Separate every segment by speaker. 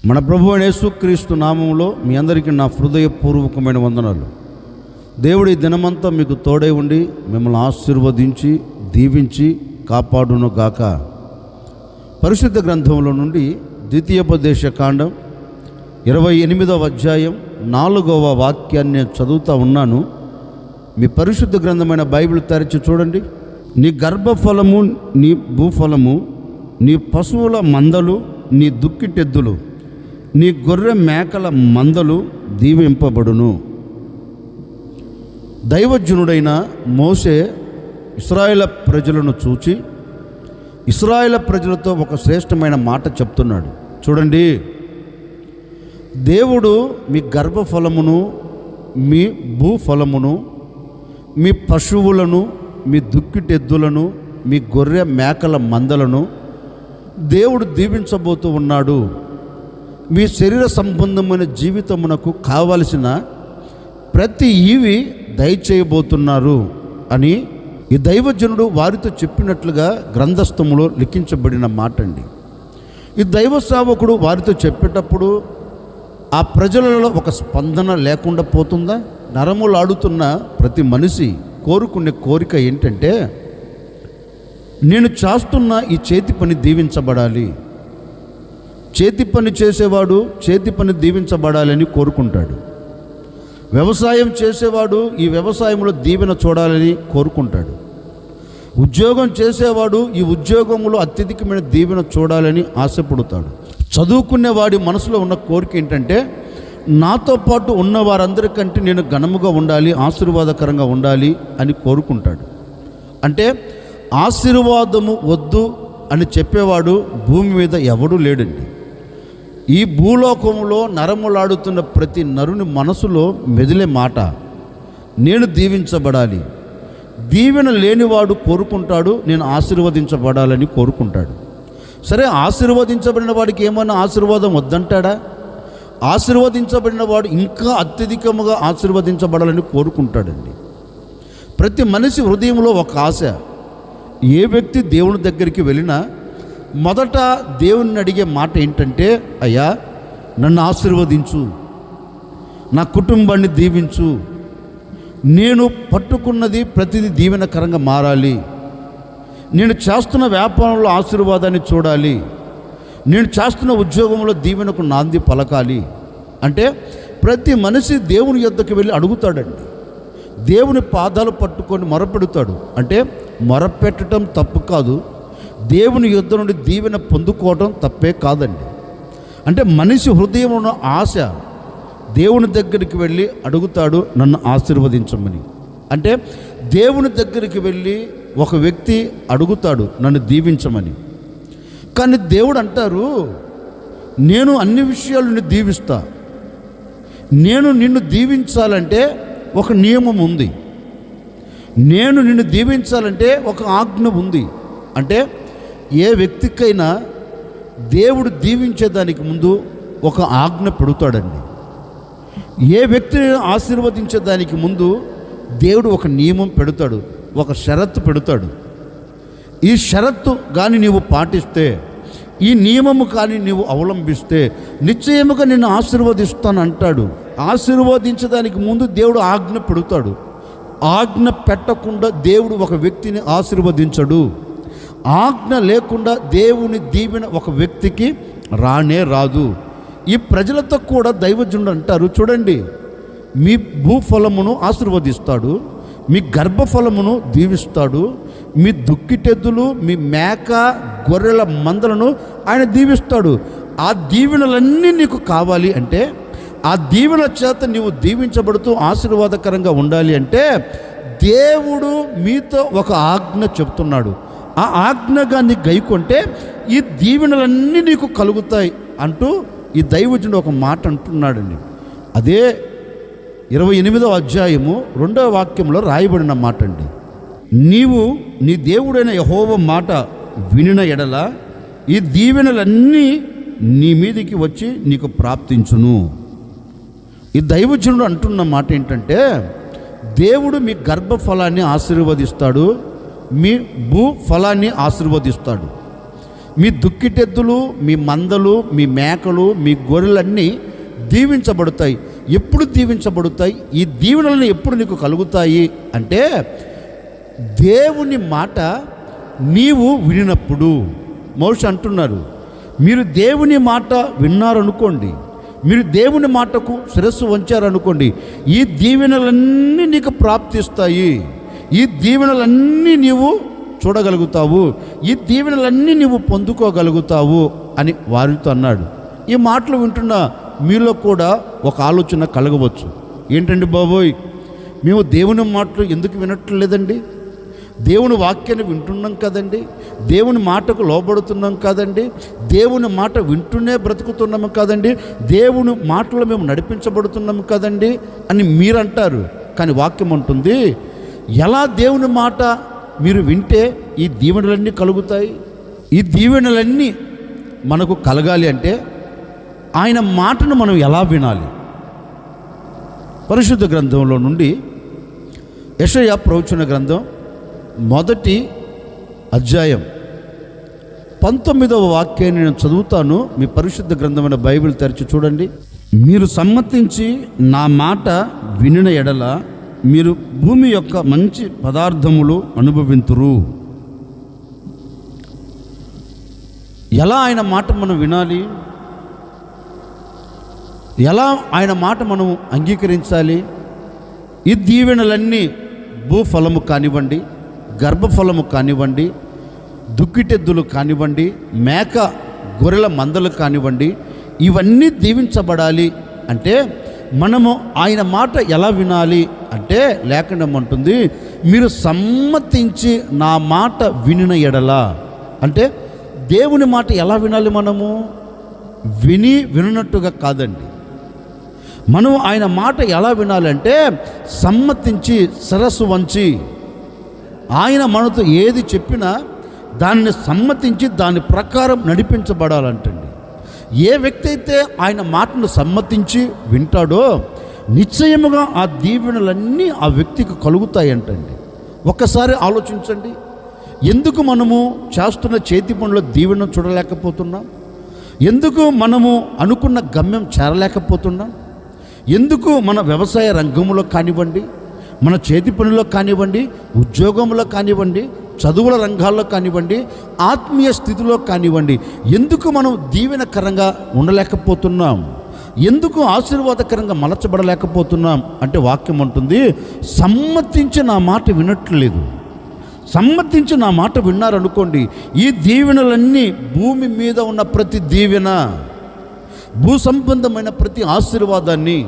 Speaker 1: మన ప్రభువైన యేసుక్రీస్తు నామములో మీ అందరికీ నా హృదయపూర్వకమైన వందనాలు. దేవుడి దినమంతా మీకు తోడై ఉండి మిమ్మల్ని ఆశీర్వదించి దీవించి కాపాడును గాక. పరిశుద్ధ గ్రంథంలో నుండి ద్వితీయోపదేశ కాండం 28వ అధ్యాయం 4వ వాక్యాన్ని చదువుతూ ఉన్నాను. మీ పరిశుద్ధ గ్రంథమైన బైబిల్ తెరిచి చూడండి. నీ గర్భఫలము, నీ భూఫలము, నీ పశువుల మందలు, నీ దుక్కిటెద్దులు, నీ గొర్రె మేకల మందలు దీవింపబడును. దైవజనుడైన మోషే ఇశ్రాయేలు ప్రజలను చూచి ఇశ్రాయేలు ప్రజలతో ఒక శ్రేష్టమైన మాట చెప్తున్నాడు. చూడండి, దేవుడు మీ గర్భఫలమును, మీ భూఫలమును, మీ పశువులను, మీ దుక్కిటెద్దులను, మీ గొర్రె మేకల మందలను దేవుడు దీవించబోతూ ఉన్నాడు. మీ శరీర సంబంధమైన జీవితమునకు కావలసిన ప్రతి ఈవి దయచేయబోతున్నారు అని ఈ దైవజనుడు వారితో చెప్పినట్లుగా గ్రంథస్థములో లిఖించబడిన మాట అండి. ఈ దైవ సేవకుడు వారితో చెప్పేటప్పుడు ఆ ప్రజలలో ఒక స్పందన లేకుండా పోతుందా? నరములాడుతున్న ప్రతి మనిషి కోరుకునే కోరిక ఏంటంటే, నేను చేస్తున్న ఈ చేతి పని దీవించబడాలి. చేతి పని చేసేవాడు చేతి పని దీవించబడాలని కోరుకుంటాడు. వ్యవసాయం చేసేవాడు ఈ వ్యవసాయంలో దీవెన చూడాలని కోరుకుంటాడు. ఉద్యోగం చేసేవాడు ఈ ఉద్యోగంలో అత్యధికమైన దీవెన చూడాలని ఆశపడతాడు. చదువుకునేవాడి మనసులో ఉన్న కోరిక ఏంటంటే, నాతో పాటు ఉన్న వారందరికంటే నేను ఘనముగా ఉండాలి, ఆశీర్వాదకరంగా ఉండాలి అని కోరుకుంటాడు. అంటే ఆశీర్వాదము వద్దు అని చెప్పేవాడు భూమి మీద ఎవడూ లేడండి. ఈ భూలోకంలో నరములాడుతున్న ప్రతి నరుని మనసులో మెదిలే మాట, నేను దీవించబడాలి. దీవెన లేనివాడు కోరుకుంటాడు, నేను ఆశీర్వదించబడాలని కోరుకుంటాడు. సరే, ఆశీర్వదించబడిన వాడికి ఏమన్నా ఆశీర్వాదం వద్దంటాడా? ఆశీర్వదించబడిన వాడు ఇంకా అత్యధికముగా ఆశీర్వదించబడాలని కోరుకుంటాడండి. ప్రతి మనిషి హృదయంలో ఒక ఆశ. ఏ వ్యక్తి దేవుని దగ్గరికి వెళ్ళినా మొదట దేవుని అడిగే మాట ఏంటంటే, అయ్యా నన్ను ఆశీర్వదించు, నా కుటుంబాన్ని దీవించు, నేను పట్టుకున్నది ప్రతిదీ దీవెనకరంగా మారాలి, నేను చేస్తున్న వ్యాపారంలో ఆశీర్వాదాన్ని చూడాలి, నేను చేస్తున్న ఉద్యోగంలో దీవెనకు నాంది పలకాలి అంటే ప్రతి మనిషి దేవుని యొద్దకు వెళ్ళి అడుగుతాడండి. దేవుని పాదాలు పట్టుకొని మొరపెడతాడు. అంటే మొరపెట్టడం తప్పు కాదు, దేవుని యుద్ధ నుండి దీవెన పొందుకోవడం తప్పే కాదండి. అంటే మనిషి హృదయంలో ఉన్న ఆశ దేవుని దగ్గరికి వెళ్ళి అడుగుతాడు, నన్ను ఆశీర్వదించమని. అంటే దేవుని దగ్గరికి వెళ్ళి ఒక వ్యక్తి అడుగుతాడు, నన్ను దీవించమని. కానీ దేవుడు అంటారు, నేను అన్ని విషయాలు నిన్ను దీవిస్తా. నేను నిన్ను దీవించాలంటే ఒక నియమం ఉంది, నేను నిన్ను దీవించాలంటే ఒక ఆజ్ఞ ఉంది. అంటే ఏ వ్యక్తికైనా దేవుడు దీవించేదానికి ముందు ఒక ఆజ్ఞ పెడతాడండి. ఏ వ్యక్తిని ఆశీర్వదించేదానికి ముందు దేవుడు ఒక నియమం పెడతాడు, ఒక షరత్తు పెడతాడు. ఈ షరత్తు కానీ నీవు పాటిస్తే, ఈ నియమము కానీ నీవు అవలంబిస్తే నిశ్చయముగా నిన్ను ఆశీర్వదిస్తాను అంటాడు. ఆశీర్వదించడానికి ముందు దేవుడు ఆజ్ఞ పెడతాడు. ఆజ్ఞ పెట్టకుండా దేవుడు ఒక వ్యక్తిని ఆశీర్వదించడు. ఆజ్ఞ లేకుండా దేవుని దీవెన ఒక వ్యక్తికి రానే రాదు. ఈ ప్రజలతో కూడా దైవజనుడు అంటారు, చూడండి, మీ భూఫలమును ఆశీర్వదిస్తాడు, మీ గర్భఫలమును దీవిస్తాడు, మీ దుక్కిటెద్దులు, మీ మేక గొర్రెల మందలను ఆయన దీవిస్తాడు. ఆ దీవెనలన్నీ నీకు కావాలి అంటే, ఆ దీవెన చేత నీవు దీవించబడుతూ ఆశీర్వాదకరంగా ఉండాలి అంటే దేవుడు మీతో ఒక ఆజ్ఞ చెప్తున్నాడు. ఆ ఆజ్ఞగా నీ గైకొంటే ఈ దీవెనలన్నీ నీకు కలుగుతాయి అంటూ ఈ దైవజనుడు ఒక మాట అంటున్నాడండి. అదే 28వ అధ్యాయము 2వ వాక్యంలో రాయబడిన మాట అండి. నీవు నీ దేవుడైన యెహోవా మాట వినిన ఎడల ఈ దీవెనలన్నీ నీ మీదికి వచ్చి నీకు ప్రాప్తించును. ఈ దైవజనుడు అంటున్న మాట ఏంటంటే, దేవుడు మీ గర్భఫలాన్ని ఆశీర్వదిస్తాడు, మీ భూఫలాన్ని ఆశీర్వదిస్తాడు. మీ దుక్కిటెద్దులు, మీ మందలు, మీ మేకలు, మీ గొర్రెలన్నీ దీవించబడతాయి. ఎప్పుడు దీవించబడతాయి? ఈ దీవెనలను ఎప్పుడు నీకు కలుగుతాయి అంటే దేవుని మాట నీవు వినినప్పుడు. మోషే అంటున్నారు, మీరు దేవుని మాట విన్నారనుకోండి, మీరు దేవుని మాటకు శిరస్సు వంచారనుకోండి, ఈ దీవెనలన్నీ నీకు ప్రాప్తిస్తాయి, ఈ దీవెనలన్నీ నీవు చూడగలుగుతావు, ఈ దీవెనలన్నీ నీవు పొందుకోగలుగుతావు అని వారితో అన్నాడు. ఈ మాటలు వింటున్న మీలో కూడా ఒక ఆలోచన కలగవచ్చు. ఏంటండి బాబోయ్, మేము దేవుని మాటలు ఎందుకు వినట్లేదండి? దేవుని వాక్యాన్ని వింటున్నాం కదండి, దేవుని మాటకు లోబడుతున్నాం కదండి, దేవుని మాట వింటూనే బ్రతుకుతున్నాము కదండి, దేవుని మాటలో మేము నడిపించబడుతున్నాము కదండి అని మీరంటారు. కానీ వాక్యం ఉంటుంది, ఎలా దేవుని మాట మీరు వింటే ఈ దీవెనలన్నీ కలుగుతాయి? ఈ దీవెనలన్నీ మనకు కలగాలి అంటే ఆయన మాటను మనం ఎలా వినాలి? పరిశుద్ధ గ్రంథంలో నుండి యెషయా ప్రవచన గ్రంథం 1వ అధ్యాయం 19వ వాక్యాన్ని నేను చదువుతాను. మీ పరిశుద్ధ గ్రంథమైన బైబిల్ తెరిచి చూడండి. మీరు సమ్మతించి నా మాట వినిన ఎడల మీరు భూమి యొక్క మంచి పదార్థములు అనుభవింతురు. ఎలా ఆయన మాట మనం వినాలి? ఎలా ఆయన మాట మనం అంగీకరించాలి? ఈ దీవెనలన్నీ భూఫలము కానివ్వండి, గర్భఫలము కానివ్వండి, దుక్కిటెద్దులు కానివ్వండి, మేక గొర్రెల మందలు కానివ్వండి, ఇవన్నీ దీవించబడాలి అంటే మనము ఆయన మాట ఎలా వినాలి అంటే లేఖనం అంటుంది, మీరు సమ్మతించి నా మాట వినిన ఎడల. అంటే దేవుని మాట ఎలా వినాలి? మనము వినట్టుగా కాదండి. మనం ఆయన మాట ఎలా వినాలంటే సమ్మతించి, శిరస్సు వంచి, ఆయన మనతో ఏది చెప్పినా దానిని సమ్మతించి దాని ప్రకారం నడిపించబడాలంటండి. ఏ వ్యక్తి అయితే ఆయన మాటను సమ్మతించి వింటాడో నిశ్చయముగా ఆ దీవెనలన్నీ ఆ వ్యక్తికి కలుగుతాయంటండి. ఒక్కసారి ఆలోచించండి, ఎందుకు మనము చేస్తున్న చేతి పనుల దీవెన చూడలేకపోతున్నాం? ఎందుకు మనము అనుకున్న గమ్యం చేరలేకపోతున్నాం? ఎందుకు మన వ్యవసాయ రంగంలో కానివ్వండి, మన చేతి పనుల్లో కానివ్వండి, ఉద్యోగంలో కానివ్వండి, చదువుల రంగాల్లో కానివ్వండి, ఆత్మీయ స్థితిలో కానివ్వండి, ఎందుకు మనం దీవెనకరంగా ఉండలేకపోతున్నాం? ఎందుకు ఆశీర్వాదకరంగా మలచబడలేకపోతున్నాం అంటే వాక్యం అంటుంది, సమ్మతించి నా మాట వినట్లేదు. సమ్మతించి నా మాట విన్నారనుకోండి, ఈ దీవెనలన్నీ భూమి మీద ఉన్న ప్రతి దీవెన, భూ సంబంధమైన ప్రతి ఆశీర్వాదాన్ని,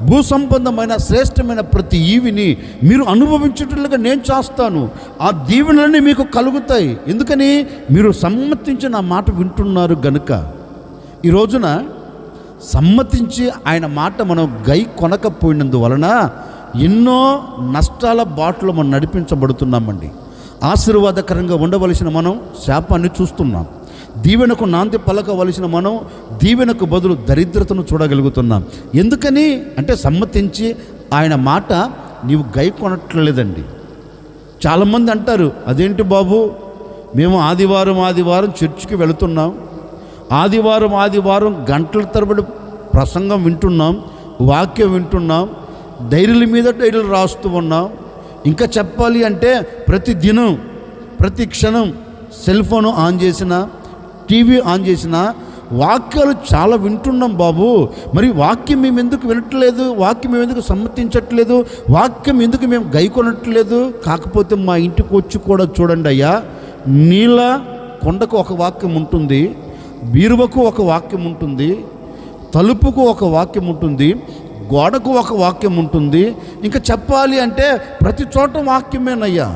Speaker 1: భూ సంబంధమైన శ్రేష్టమైన ప్రతి ఈవిని మీరు అనుభవించేటట్లుగా నేను చేస్తాను. ఆ దీవెనలన్నీ మీకు కలుగుతాయి. ఎందుకని? మీరు సమ్మతించి నా మాట వింటున్నారు గనుక. ఈ రోజున సమ్మతించి ఆయన మాట మనం గై కొనకపోయినందువలన ఎన్నో నష్టాల బాటలో మనం నడిపించబడుతున్నామండి. ఆశీర్వాదకరంగా ఉండవలసిన మనం శాపాన్ని చూస్తున్నాం. దీవెనకు నాంది పలకవలసిన మనం దీవెనకు బదులు దరిద్రతను చూడగలుగుతున్నాం. ఎందుకని అంటే సమ్మతించి ఆయన మాట నీవు గై కొనట్లేదండి. చాలామంది అంటారు, అదేంటి బాబు, మేము ఆదివారం చర్చికి వెళుతున్నాం, ఆదివారం గంటల తరబడి ప్రసంగం వింటున్నాం, వాక్యం వింటున్నాం, డైరీల మీద డైరీలు రాస్తూ ఉన్నాం. ఇంకా చెప్పాలి అంటే ప్రతి దినం, ప్రతి క్షణం సెల్ ఫోన్ ఆన్ చేసిన, టీవీ ఆన్ చేసిన వాక్యాలు చాలా వింటున్నాం బాబు. మరి వాక్యం మేము ఎందుకు వినట్లేదు? వాక్యం మేము ఎందుకు సమ్మతించట్లేదు? వాక్యం ఎందుకు మేము గైకొనట్లేదు? కాకపోతే మా ఇంటికి వచ్చి కూడా చూడండి అయ్యా, నీళ్ళ కొండకు ఒక వాక్యం ఉంటుంది, బీరువకు ఒక వాక్యం ఉంటుంది, తలుపుకు ఒక వాక్యం ఉంటుంది, గోడకు ఒక వాక్యం ఉంటుంది. ఇంకా చెప్పాలి అంటే ప్రతి చోట వాక్యమేనయ్యా,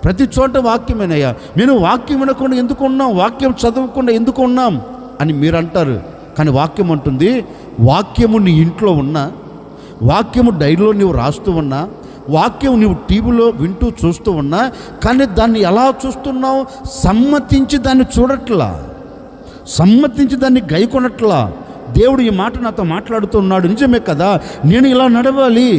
Speaker 1: ప్రతి చోట వాక్యమేనయ్యా. నేను వాక్యం వినకుండా ఎందుకు ఉన్నాం, వాక్యం చదవకుండా ఎందుకు ఉన్నాం అని మీరు అంటారు. కానీ వాక్యం అంటుంది, వాక్యము నీ ఇంట్లో ఉన్నా, వాక్యము డైరీలో నీవు రాస్తూ ఉన్నా, వాక్యం నీవు టీవీలో వింటూ చూస్తూ ఉన్నా, కానీ దాన్ని ఎలా చూస్తున్నావు? సమ్మతించి దాన్ని చూడట్లా, సమ్మతించి దాన్ని గైకొనట్లా. దేవుడు ఈ మాట నాతో మాట్లాడుతున్నాడు, నిజమే కదా, నేను ఇలా నడవాలి,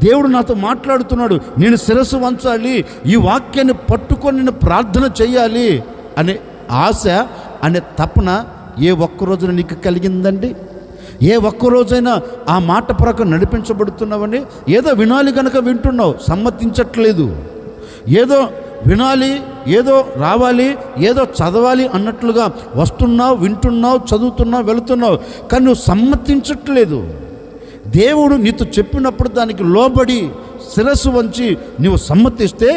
Speaker 1: దేవుడు నాతో మాట్లాడుతున్నాడు, నేను శిరస్సు వంచాలి, ఈ వాక్యాన్ని పట్టుకొని నేను ప్రార్థన చేయాలి అనే ఆశ అనే తపన ఏ ఒక్క రోజున నీకు కలిగిందండి? ఏ ఒక్క రోజైనా ఆ మాట ప్రకారం నడిపించబడుతున్నావని? ఏదో వినాలి కనుక వింటున్నావు, సమ్మతించట్లేదు. ఏదో వినాలి, ఏదో రావాలి, ఏదో చదవాలి అన్నట్లుగా వస్తున్నావు, వింటున్నావు, చదువుతున్నావు, వెళుతున్నావు, కానీ నువ్వు సమ్మతించట్లేదు. దేవుడు నీతో చెప్పినప్పుడు దానికి లోబడి శిరస్సు వంచి నువ్వు సమ్మతిస్తే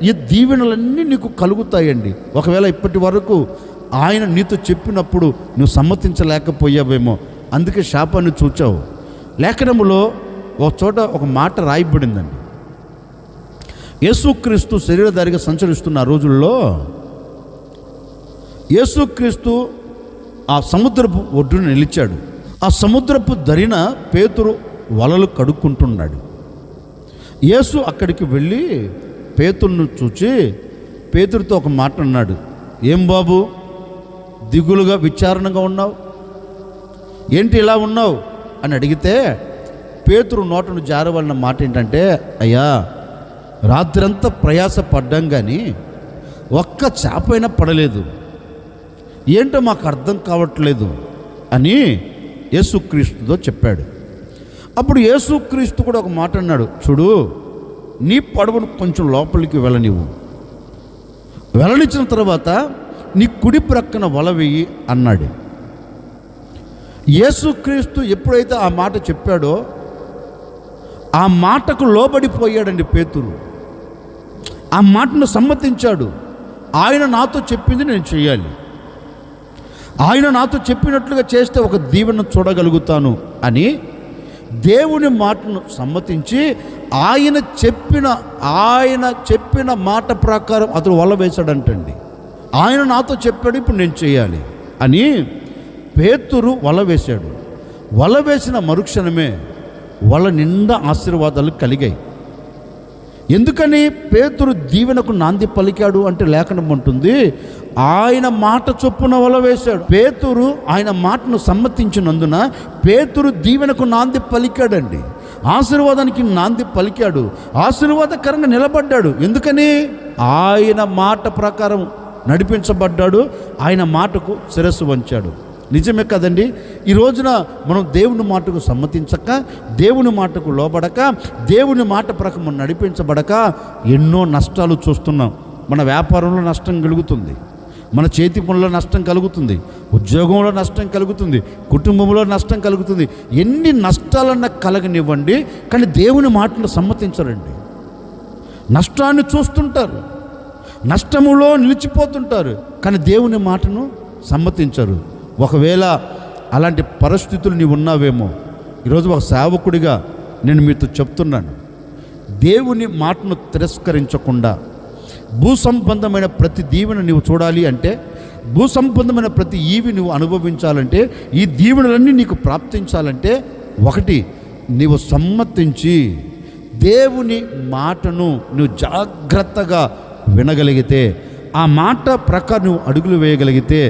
Speaker 1: ఈ దీవెనలన్నీ నీకు కలుగుతాయండి. ఒకవేళ ఇప్పటి వరకు ఆయన నీతో చెప్పినప్పుడు నువ్వు సమ్మతించలేకపోయావేమో, అందుకే శాపాన్ని చూచావు. లేఖనములో ఒక చోట ఒక మాట రాయబడిందండి. యేసుక్రీస్తు శరీరధారిగా సంచరిస్తున్న ఆ రోజుల్లో యేసుక్రీస్తు ఆ సముద్రపు ఒడ్డున నిలిచాడు. ఆ సముద్రపు దరిన పేతురు వలలు కడుక్కుంటున్నాడు. యేసు అక్కడికి వెళ్ళి పేతురును చూచి పేతురుతో ఒక మాట అన్నాడు. ఏం బాబు, దిగులుగా విచారణగా ఉన్నావు, ఏంటి ఇలా ఉన్నావు అని అడిగితే పేతురు నోటను జారవలన మాట ఏంటంటే, అయ్యా రాత్రంతా ప్రయాస పడ్డాం కానీ ఒక్క చేపైనా పడలేదు, ఏంటో మాకు అర్థం కావట్లేదు అని యేసుక్రీస్తుతో చెప్పాడు. అప్పుడు యేసుక్రీస్తు కూడా ఒక మాట అన్నాడు. చూడు, నీ పడవను కొంచెం లోపలికి వెళ్ళనివ్వు, వెళ్ళనిచ్చిన తర్వాత నీ కుడి ప్రక్కన వల వేయి అన్నాడు. యేసుక్రీస్తు ఎప్పుడైతే ఆ మాట చెప్పాడో ఆ మాటకు లోబడిపోయాడండి పేతురు. ఆ మాటను సమ్మతించాడు. ఆయన నాతో చెప్పింది నేను చేయాలి, ఆయన నాతో చెప్పినట్లుగా చేస్తే ఒక దీవెన చూడగలుగుతాను అని దేవుని మాటను సమ్మతించి ఆయన చెప్పిన మాట ప్రకారం అతడు వల వేశాడంటండి. ఆయన నాతో చెప్పాడు, ఇప్పుడు నేను చేయాలి అని పేతురు వల వేశాడు. వల వేసిన మరుక్షణమే వల నిండా ఆశీర్వాదాలు కలిగాయి. ఎందుకని పేతురు దీవెనకు నాంది పలికాడు అంటే లేఖనం ఉంటుంది, ఆయన మాట చొప్పున వల వేశాడు. పేతురు ఆయన మాటను సమ్మతించినందున పేతురు దీవెనకు నాంది పలికాడండి, ఆశీర్వాదానికి నాంది పలికాడు, ఆశీర్వాదకరంగా నిలబడ్డాడు. ఎందుకని? ఆయన మాట ప్రకారం నడిపించబడ్డాడు, ఆయన మాటకు శిరస్సు వంచాడు. నిజమే కదండి. ఈ రోజున మనం దేవుని మాటకు సమ్మతించక, దేవుని మాటకు లోబడక, దేవుని మాట ప్రకారం నడిపించబడక ఎన్నో నష్టాలు చూస్తున్నాం. మన వ్యాపారంలో నష్టం కలుగుతుంది, మన చేతి పనుల్లో నష్టం కలుగుతుంది, ఉద్యోగంలో నష్టం కలుగుతుంది, కుటుంబంలో నష్టం కలుగుతుంది. ఎన్ని నష్టాలన్నా కలగనివ్వండి, కానీ దేవుని మాటను సమ్మతించరండి. నష్టాన్ని చూస్తుంటారు, నష్టములో నిలిచిపోతుంటారు, కానీ దేవుని మాటను సమ్మతించరు. ఒకవేళ అలాంటి పరిస్థితులు నీవు ఉన్నావేమో, ఈరోజు ఒక సేవకుడిగా నేను మీతో చెప్తున్నాను, దేవుని మాటను తిరస్కరించకుండా భూసంబంధమైన ప్రతి దీవెన నీవు చూడాలి అంటే, భూసంబంధమైన ప్రతి ఈవి నువ్వు అనుభవించాలంటే, ఈ దీవెనలన్నీ నీకు ప్రాప్తించాలంటే, ఒకటి నీవు సమ్మతించి దేవుని మాటను నువ్వు జాగ్రత్తగా వినగలిగితే, ఆ మాట ప్రకారం నువ్వు అడుగులు వేయగలిగితే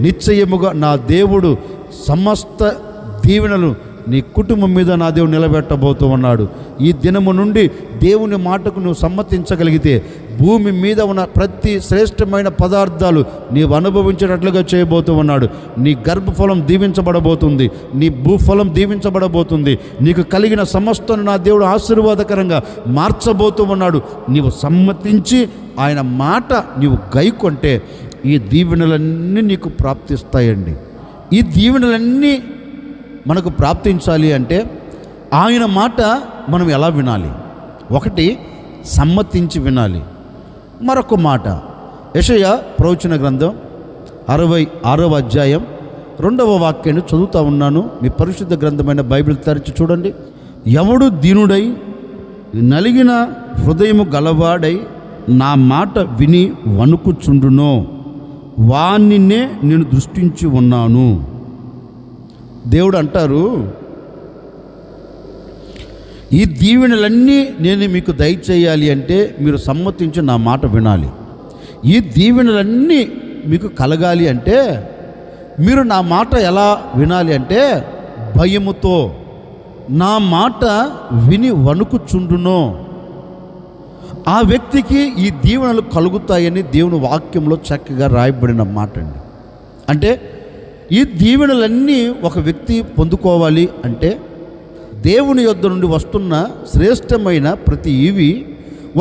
Speaker 1: నిశ్చయముగా నా దేవుడు సమస్త దీవెనలు నీ కుటుంబం మీద నా దేవుడు నిలబెట్టబోతూ ఉన్నాడు. ఈ దినము నుండి దేవుని మాటకు నువ్వు సమ్మతించగలిగితే భూమి మీద ఉన్న ప్రతి శ్రేష్టమైన పదార్థాలు నీవు అనుభవించేటట్లుగా చేయబోతూ ఉన్నాడు. నీ గర్భఫలం దీవించబడబోతుంది, నీ భూఫలం దీవించబడబోతుంది, నీకు కలిగిన సమస్తం నా దేవుడు ఆశీర్వాదకరంగా మార్చబోతూ ఉన్నాడు. నీవు సమ్మతించి ఆయన మాట నీవు గైకొంటే ఈ దీవెనలన్నీ నీకు ప్రాప్తిస్తాయండి. ఈ దీవెనలన్నీ మనకు ప్రాప్తించాలి అంటే ఆయన మాట మనం ఎలా వినాలి? ఒకటి, సమ్మతించి వినాలి. మరొక మాట, యెషయా ప్రవచన గ్రంథం 66వ అధ్యాయం 2వ వాక్యాన్ని చదువుతూ ఉన్నాను. మీ పరిశుద్ధ గ్రంథమైన బైబిల్ తెరిచి చూడండి. ఎవడు దీనుడై నలిగిన హృదయము గలవాడై నా మాట విని వణుకుచుండునో వానినే నేను దృష్టించి ఉన్నాను. దేవుడు అంటారు, ఈ దీవెనలన్నీ నేను మీకు దయచేయాలి అంటే మీరు సమ్మతించి నా మాట వినాలి. ఈ దీవెనలన్నీ మీకు కలగాలి అంటే మీరు నా మాట ఎలా వినాలి అంటే భయముతో, నా మాట విని వణుకుచుండునో ఆ వ్యక్తికి ఈ దీవెనలు కలుగుతాయని దేవుని వాక్యంలో చక్కగా రాయబడిన మాట అండి. అంటే ఈ దీవెనలన్నీ ఒక వ్యక్తి పొందుకోవాలి అంటే దేవుని యొద్ద నుండి వస్తున్న శ్రేష్టమైన ప్రతి ఇవి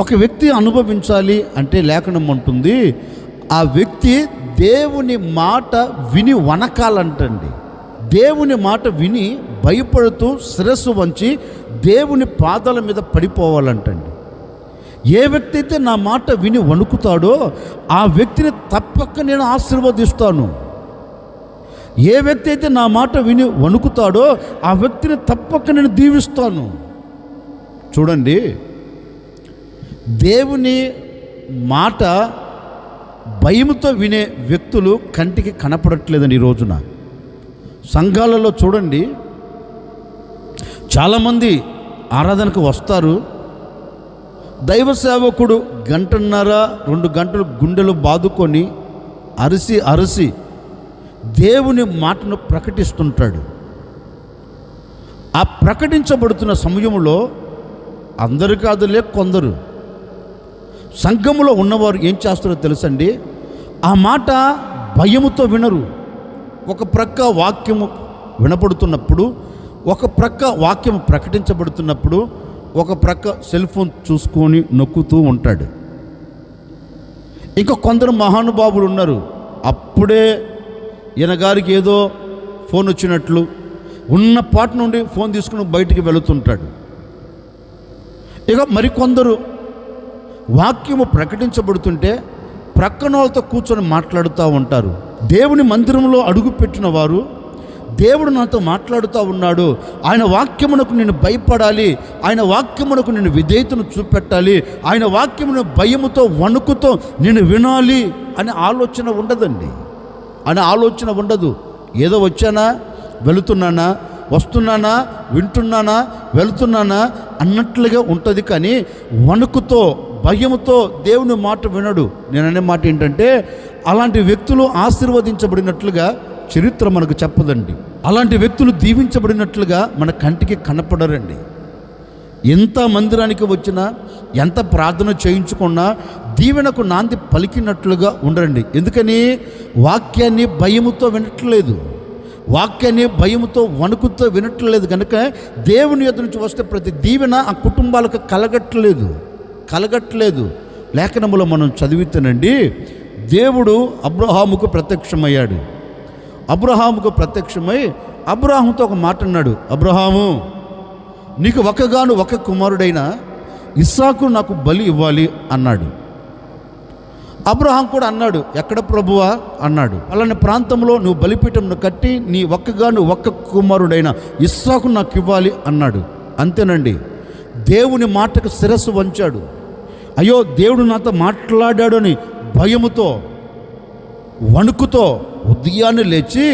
Speaker 1: ఒక వ్యక్తి అనుభవించాలి అంటే లేఖనం ఉంటుంది, ఆ వ్యక్తి దేవుని మాట విని వనకాలంటండి. దేవుని మాట విని భయపడుతూ శిరస్సు వంచి దేవుని పాదాల మీద పడిపోవాలంటండి. ఏ వ్యక్తి అయితే నా మాట విని వణుకుతాడో ఆ వ్యక్తిని తప్పక నేను ఆశీర్వదిస్తాను. ఏ వ్యక్తి అయితే నా మాట విని వణుకుతాడో ఆ వ్యక్తిని తప్పక నేను దీవిస్తాను. చూడండి, దేవుని మాట భయముతో వినే వ్యక్తులు కంటికి కనపడట్లేదండి. ఈ రోజున సంఘాలలో చూడండి, చాలామంది ఆరాధనకు వస్తారు, దైవ సేవకుడు 1.5-2 గంటలు గుండెలు బాదుకొని అరిసి అరిసి దేవుని మాటను ప్రకటిస్తుంటాడు. ఆ ప్రకటించబడుతున్న సమయంలో అందరు కాదులే, కొందరు సంఘములో ఉన్నవారు ఏం చేస్తారో తెలుసండి, ఆ మాట భయముతో వినరు. ఒక ప్రక్క వాక్యము వినపడుతున్నప్పుడు, ఒక ప్రక్క వాక్యం ప్రకటించబడుతున్నప్పుడు, ఒక ప్రక్క సెల్ ఫోన్ చూసుకొని నొక్కుతూ ఉంటాడు. ఇంకా కొందరు మహానుభావులు ఉన్నారు, అప్పుడే ఈయన గారికి ఏదో ఫోన్ వచ్చినట్లు ఉన్న పాట నుండి ఫోన్ తీసుకుని బయటికి వెళుతుంటాడు. ఇక మరికొందరు వాక్యము ప్రకటించబడుతుంటే ప్రక్కన వాళ్ళతో కూర్చొని మాట్లాడుతూ ఉంటారు. దేవుని మందిరంలో అడుగుపెట్టిన వారు, దేవుడు నాతో మాట్లాడుతూ ఉన్నాడు, ఆయన వాక్యమునకు నేను భయపడాలి, ఆయన వాక్యమునకు నేను విధేయతను చూపెట్టాలి, ఆయన వాక్యమును భయముతో వణుకుతో నేను వినాలి అనే ఆలోచన ఉండదండి. అనే ఆలోచన ఉండదు. ఏదో వచ్చానా, వెళుతున్నానా, వస్తున్నానా, వింటున్నానా, వెళుతున్నానా అన్నట్లుగా ఉంటుంది. కానీ వణుకుతో భయముతో దేవుని మాట వినడు. నేననే మాట ఏంటంటే, అలాంటి వ్యక్తులు ఆశీర్వదించబడినట్లుగా చరిత్ర మనకు చెప్పదండి. అలాంటి వ్యక్తులు దీవించబడినట్లుగా మన కంటికి కనపడరండి. ఎంత మందిరానికి వచ్చినా, ఎంత ప్రార్థన చేయించుకున్నా దీవెనకు నాంది పలికినట్లుగా ఉండరండి. ఎందుకని? వాక్యాన్ని భయముతో వినట్లేదు, వాక్యాన్ని భయముతో వణుకుతో వినట్లేదు. కనుక దేవుని యొద్ద నుంచి వస్తే ప్రతి దీవెన ఆ కుటుంబాలకు కలగట్లేదు. లేఖనములో మనం చదివితేనండి, దేవుడు అబ్రహాముకు ప్రత్యక్షమయ్యాడు. అబ్రహాముకు ప్రత్యక్షమై అబ్రహాముతో ఒక మాట అన్నాడు, అబ్రహాము, నీకు ఒక కుమారుడైన ఇస్సాకు నాకు బలి ఇవ్వాలి అన్నాడు. అబ్రహాం కూడా అన్నాడు, ఎక్కడ ప్రభువా అన్నాడు. అలానే ప్రాంతంలో నువ్వు బలిపీఠంను కట్టి నీ ఒక్క కుమారుడైన ఇస్సాకు నాకు ఇవ్వాలి అన్నాడు. అంతేనండి, దేవుని మాటకు శిరస్సు వంచాడు. అయ్యో, దేవుడు నాతో మాట్లాడాడు అని భయముతో వణుకుతో ఉదయాన్నే లేచి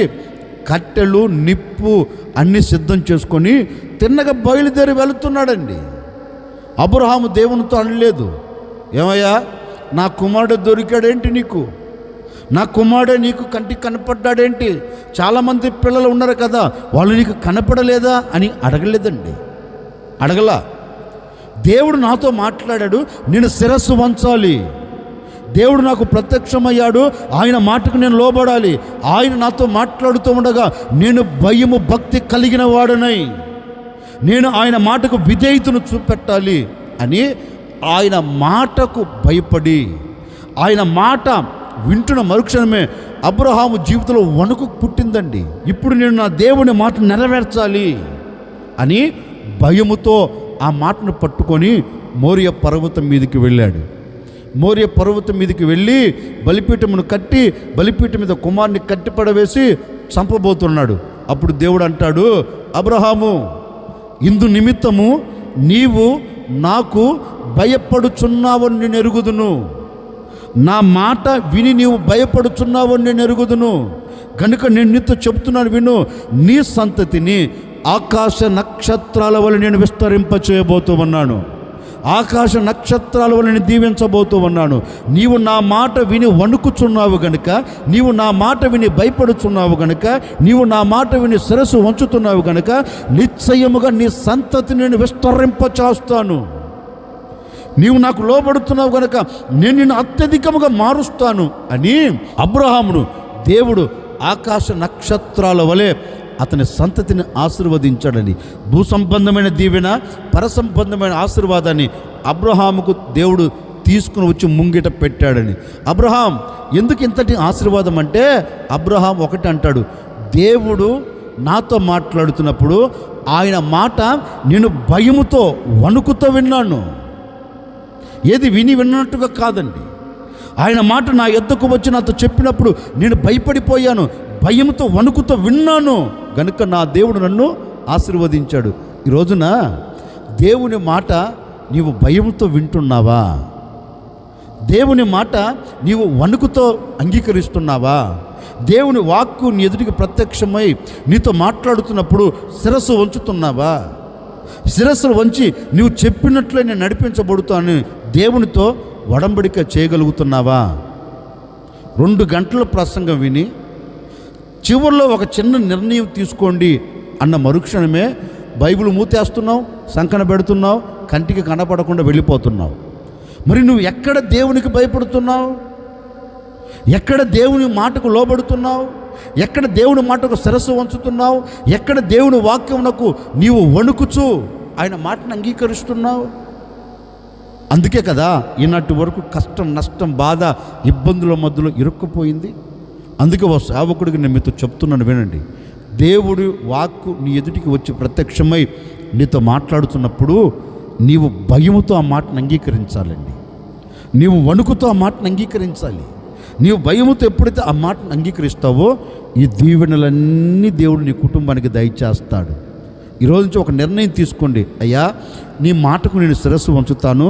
Speaker 1: కట్టెలు, నిప్పు అన్నీ సిద్ధం చేసుకొని తిన్నగా బయలుదేరి వెళుతున్నాడండి. అబ్రహాము దేవునితో అనలేదు, ఏమయ్యా నా కుమారుడు దొరికాడేంటి నీకు, నా కుమారుడే నీకు కంటికి కనపడ్డాడేంటి, చాలామంది పిల్లలు ఉన్నారు కదా వాళ్ళు నీకు కనపడలేదా అని అడగలేదండి. అడగలా. దేవుడు నాతో మాట్లాడాడు, నేను శిరస్సు వంచాలి. దేవుడు నాకు ప్రత్యక్షమయ్యాడు, ఆయన మాటకు నేను లోబడాలి. ఆయన నాతో మాట్లాడుతూ ఉండగా నేను భయము భక్తి కలిగిన వాడనై నేను ఆయన మాటకు విధేయతను చూపెట్టాలి అని ఆయన మాటకు భయపడి ఆయన మాట వింటున్న మరుక్షణమే అబ్రహాము జీవితంలో వణుకు పుట్టిందండి. ఇప్పుడు నేను నా దేవుని మాట నెరవేర్చాలి అని భయముతో ఆ మాటను పట్టుకొని మోరియా పర్వతం మీదకి వెళ్ళాడు. మోరియా పర్వతం మీదకి వెళ్ళి బలిపీఠమును కట్టి బలిపీఠం మీద కుమారుని కట్టిపడవేసి చంపబోతున్నాడు. అప్పుడు దేవుడు అంటాడు, అబ్రహాము, ఇందు నిమిత్తము నీవు నాకు భయపడుచున్నావని నేను ఎరుగుదును, నా మాట విని నీవు భయపడుచున్నావని నేను ఎరుగుదును కనుక నేను నీతో చెబుతున్నాను విను, నీ సంతతిని ఆకాశ నక్షత్రాల వల్ల నేను విస్తరింపచేయబోతూ ఉన్నాను, ఆకాశ నక్షత్రాల వల్ల నేను దీవించబోతూ ఉన్నాను. నీవు నా మాట విని వణుకుచున్నావు గనుక, నీవు నా మాట విని భయపడుచున్నావు గనుక, నీవు నా మాట విని శిరస్సు వంచుతున్నావు గనుక నిశ్చయముగా నీ సంతతిని నేను విస్తరింపచేస్తాను. నీవు నాకు లోబడుతున్నావు కనుక నేను నిన్ను అత్యధికముగా మారుస్తాను అని అబ్రహామును దేవుడు ఆకాశ నక్షత్రాల వలె అతని సంతతిని ఆశీర్వదించాడని, భూసంబంధమైన దీవెన పరసంబంధమైన ఆశీర్వాదాన్ని అబ్రహాముకు దేవుడు తీసుకుని వచ్చి ముంగిట పెట్టాడని. అబ్రహాం ఎందుకు ఇంతటి ఆశీర్వాదం అంటే, అబ్రహాం ఒకటి అంటాడు, దేవుడు నాతో మాట్లాడుతున్నప్పుడు ఆయన మాట నేను భయముతో వణుకుతో విన్నాను. ఏది విన్నట్టుగా కాదండి. ఆయన మాట నా యొద్దకు వచ్చి నాతో చెప్పినప్పుడు నేను భయపడిపోయాను, భయంతో వణుకుతో విన్నాను గనుక నా దేవుడు నన్ను ఆశీర్వదించాడు. ఈ రోజున దేవుని మాట నీవు భయంతో వింటున్నావా? దేవుని మాట నీవు వణుకుతో అంగీకరిస్తున్నావా? దేవుని వాక్కు నీ ఎదుటికి ప్రత్యక్షమై నీతో మాట్లాడుతున్నప్పుడు శిరస్సు వంచుతున్నావా? శిరస్సును వంచి నీవు చెప్పినట్లే నేను నడిపించబడుతాను దేవునితో ఒడంబడిక చేయగలుగుతున్నావా? 2 గంటల ప్రసంగం విని చివరిలో ఒక చిన్న నిర్ణయం తీసుకోండి అన్న మరుక్షణమే బైబిల్ మూతేస్తున్నావు, సంకన పెడుతున్నావు, కంటికి కనపడకుండా వెళ్ళిపోతున్నావు. మరి నువ్వు ఎక్కడ దేవునికి భయపడుతున్నావు? ఎక్కడ దేవుని మాటకు లోబడుతున్నావు? ఎక్కడ దేవుని మాటకు శిరస్సు వంచుతున్నావు? ఎక్కడ దేవుని వాక్యమునకు నీవు వణుకుచు ఆయన మాటను అంగీకరిస్తున్నావు? అందుకే కదా ఈనాటి వరకు కష్టం, నష్టం, బాధ, ఇబ్బందుల మధ్యలో ఇరుక్కుపోయింది. అందుకే ఓ సేవకుడికి నేను మీతో చెప్తున్నాను, వినండి. దేవుడి వాక్కు నీ ఎదుటికి వచ్చి ప్రత్యక్షమై నీతో మాట్లాడుతున్నప్పుడు నీవు భయముతో ఆ మాటను అంగీకరించాలండి. నీవు వణుకుతో ఆ మాటను అంగీకరించాలి. నీవు భయముతో ఎప్పుడైతే ఆ మాటను అంగీకరిస్తావో ఈ దీవెనలన్నీ దేవుడు నీ కుటుంబానికి దయచేస్తాడు. ఈరోజు నుంచి ఒక నిర్ణయం తీసుకోండి, అయ్యా నీ మాటకు నేను శిరస్సు వంచుతాను,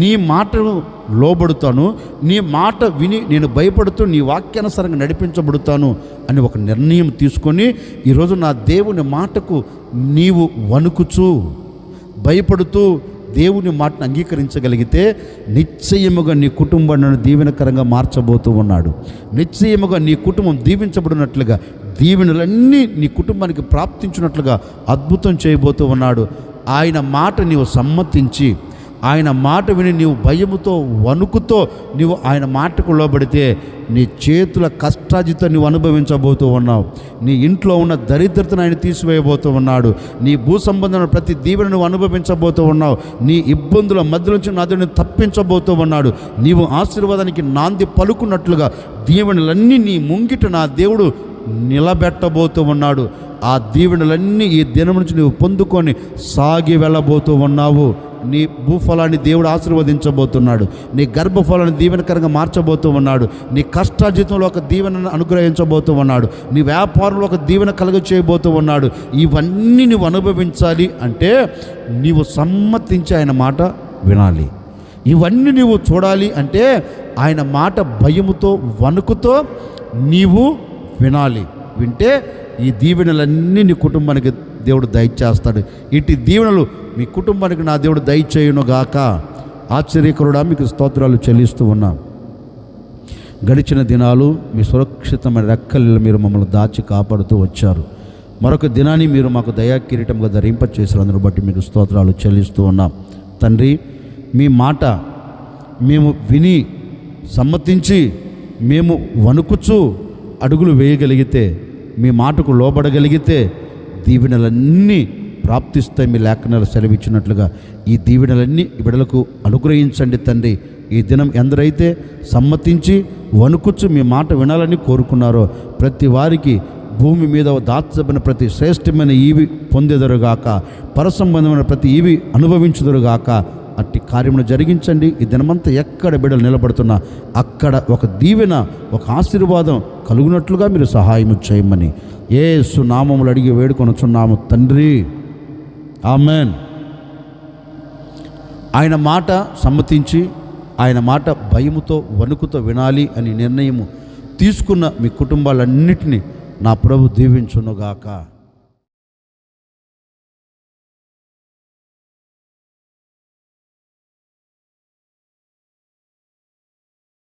Speaker 1: నీ మాటను లోబడుతాను, నీ మాట విని నేను భయపడుతూ నీ వాక్యానుసారంగా నడిపించబడుతాను అని ఒక నిర్ణయం తీసుకొని ఈరోజు నా దేవుని మాటకు నీవు వణుకుచూ భయపడుతూ దేవుని మాటను అంగీకరించగలిగితే నిశ్చయముగా నీ కుటుంబాన్ని దీవెనకరంగా మార్చబోతూ ఉన్నాడు. నిశ్చయముగా నీ కుటుంబం దీవించబడినట్లుగా, దీవెనలన్నీ నీ కుటుంబానికి ప్రాప్తించినట్లుగా అద్భుతం చేయబోతూ ఉన్నాడు. ఆయన మాట నీవు సమ్మతించి, ఆయన మాట విని నీవు భయముతో వణుకుతో నీవు ఆయన మాటకు లోబడితే నీ చేతుల కష్టాజితో నువ్వు అనుభవించబోతూ ఉన్నావు. నీ ఇంట్లో ఉన్న దరిద్రతను ఆయన తీసివేయబోతూ ఉన్నాడు. నీ భూ సంబంధమైన ప్రతి దీవెన నువ్వు అనుభవించబోతూ ఉన్నావు. నీ ఇబ్బందుల మధ్య నుంచి నా దేవుని తప్పించబోతూ ఉన్నాడు. నీవు ఆశీర్వాదానికి నాంది పలుకున్నట్లుగా దీవెనలన్నీ నీ ముంగిట నా దేవుడు నిలబెట్టబోతూ ఉన్నాడు. ఆ దీవెనలన్నీ ఈ దినం నుంచి నువ్వు పొందుకొని సాగి వెళ్ళబోతూ ఉన్నావు. నీ భూఫలాన్ని దేవుడు ఆశీర్వదించబోతున్నాడు. నీ గర్భఫలాన్ని దీవెనకరంగా మార్చబోతూ ఉన్నాడు. నీ కష్టార్జితంలో ఒక దీవెనను అనుగ్రహించబోతూ ఉన్నాడు. నీ వ్యాపారంలో ఒక దీవెన కలుగ చేయబోతూ ఉన్నాడు. ఇవన్నీ నువ్వు అనుభవించాలి అంటే నీవు సమ్మతించి ఆయన మాట వినాలి. ఇవన్నీ నీవు చూడాలి అంటే ఆయన మాట భయముతో వణుకుతో నీవు వినాలి. వింటే ఈ దీవెనలన్నీ నీ కుటుంబానికి దేవుడు దయచేస్తాడు. ఇటు దీవెనలు మీ కుటుంబానికి నా దేవుడు దయచేయునుగాక. ఆశ్చర్యకరుడా మీకు స్తోత్రాలు చెల్లిస్తూ ఉన్నాం. గడిచిన దినాలు మీ సురక్షితమైన రెక్కల్లో మీరు మమ్మల్ని దాచి కాపాడుతూ వచ్చారు. మరొక దినాన్ని మీరు మాకు దయా కిరీటంగా ధరింపచేసారు. అందును బట్టి మీకు స్తోత్రాలు చెల్లిస్తూ ఉన్నాం. తండ్రి, మీ మాట మేము విని సమ్మతించి మేము వణుకుచూ అడుగులు వేయగలిగితే, మీ మాటకు లోబడగలిగితే దీవెనలన్నీ ప్రాప్తిస్తాయి. మీ లేఖనాలు సెలవిచ్చినట్లుగా ఈ దీవెనలన్నీ బిడ్డలకు అనుగ్రహించండి తండ్రి. ఈ దినం ఎందరైతే సమ్మతించి వణుకుచు మీ మాట వినాలని కోరుకున్నారో ప్రతి వారికి భూమి మీద దాచబడిన ప్రతి శ్రేష్టమైన ఈవి పొందేదరుగాక, పరసంబంధమైన ప్రతి ఈవి అనుభవించుదురుగాక. అట్టి కార్యమును జరిగించండి. ఈ దినమంతా ఎక్కడ బిడ్డలు నిలబడుతున్నా అక్కడ ఒక దీవెన, ఒక ఆశీర్వాదం కలుగునట్లుగా మీరు సహాయం చేయమని యేసు నామములు అడిగి వేడుకొనుచున్నాము తండ్రి, ఆమెన్. ఆయన మాట సమ్మతించి ఆయన మాట భయముతో వణుకుతో వినాలి అని నిర్ణయము తీసుకున్న మీ కుటుంబాలన్నిటినీ నా ప్రభు దీవించునుగాక.